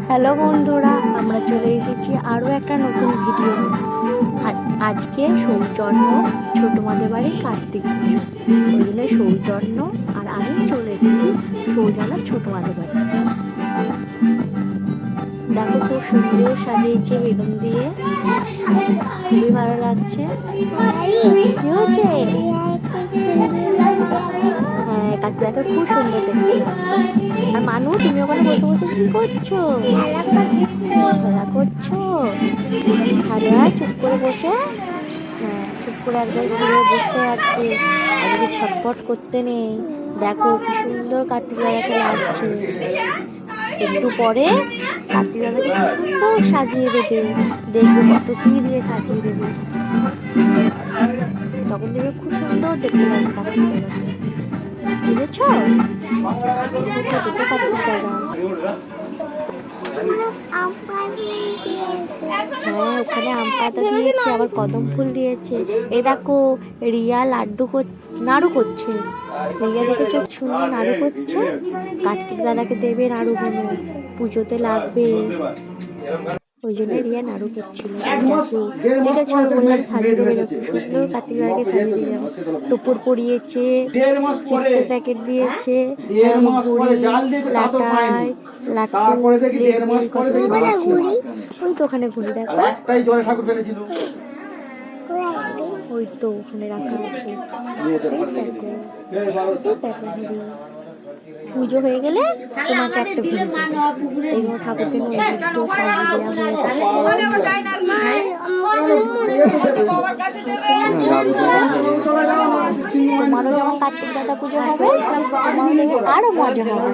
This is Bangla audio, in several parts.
হ্যালো বন্ধুরা, আমরা চলে এসেছি আরও একটা নতুন ভিডিও নিয়ে। আজকে সৌজন্য ছোট মাদের বাড়ি কার্তিক পুজো, ওই জন্য সৌজন্য আর আমি চলে এসেছি সৌজন্যর ছোট মাদের বাড়ি। দেখো খুব সুন্দর সাজিয়েছে বেলুন দিয়ে, খুবই ভালো লাগছে। কি হচ্ছে? হ্যাঁ, কাকিমাকে খুব সুন্দর দেখতে লাগছে। আর মানু, তুমি ওখানে বসে বসে কি করছো? খেলা করছো? খাজা চুপ করে বসে, হ্যাঁ চুপ করে একদম ঘুরে বসতে আছে, আর যদি ছটপট করতে নেই। দেখো কি সুন্দর কার্তিক দাদাকে লাগছে। একটু পরে কার্তিক দাদাকে সুন্দর সাজিয়ে দেবে, দেখবে কত কি দিয়ে সাজিয়ে দেবে, তখন দেখবে খুব সুন্দর দেখতে লাগবে কার্তিক দাদাকে। বুঝেছ? হ্যাঁ, ওখানে আম পাতা দিয়েছে, আবার কদম ফুল দিয়েছে। এ দেখো রিয়া নাড়ু করছে। রিয়া দেখেছো সুন্দর নাড়ু করছে। কার্তিক দাদাকে দেবে নাড়ুগুলো, পুজোতে লাগবে, ওই জন্য রিয়া নাড়ু করছিল। বললাম সাজিয়ে দেবে, সুন্দর কার্তিক দাদাকে সাজিয়ে দিয়ে যাবো। টুপুর পরিয়েছে, চিপসের প্যাকেট দিয়েছে, লাটাই ওই তো ওখানে ঘুরি, দেখো ওই তো ওখানে রাখা আছে। পুজো হয়ে গেলে তোমাকে একটা ঘুরি এইগুলো ঠাকুরকে নিয়ে একটু সাজিয়ে দেওয়া হয়ে তোমারও যখন কার্তিক দাদা পুজো হবে আরো মজা হবে।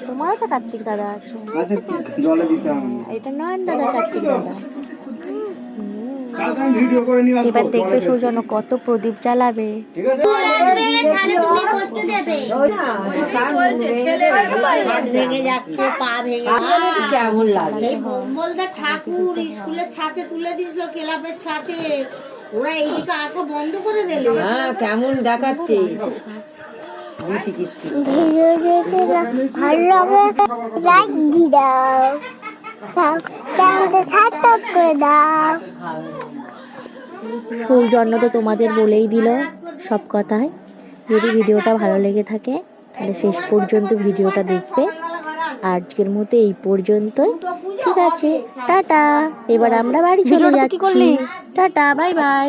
তোমারও তো কার্তিক দাদা আছে, এটা নয়ন দাদা কার্তিক দাদা। এবার দেখবে সৌজন্য কত প্রদীপ জ্বালাবে। কেমন লাগে ঠাকুর স্কুলের ছাতে তুলে দিছিল, ক্লাবের ছাতে, ওরা এইদিকে আসা বন্ধ করে দিল। হ্যাঁ, কেমন দেখাচ্ছে। সৌজন্য তো তোমাদের বলেই দিল সব কথাই। যদি ভিডিওটা ভালো লেগে থাকে তাহলে শেষ পর্যন্ত ভিডিওটা দেখবে। আজকের মতো এই পর্যন্তই, ঠিক আছে? টাটা। এবার আমরা বাড়ি চলে যাচ্ছি। Tata, bye bye.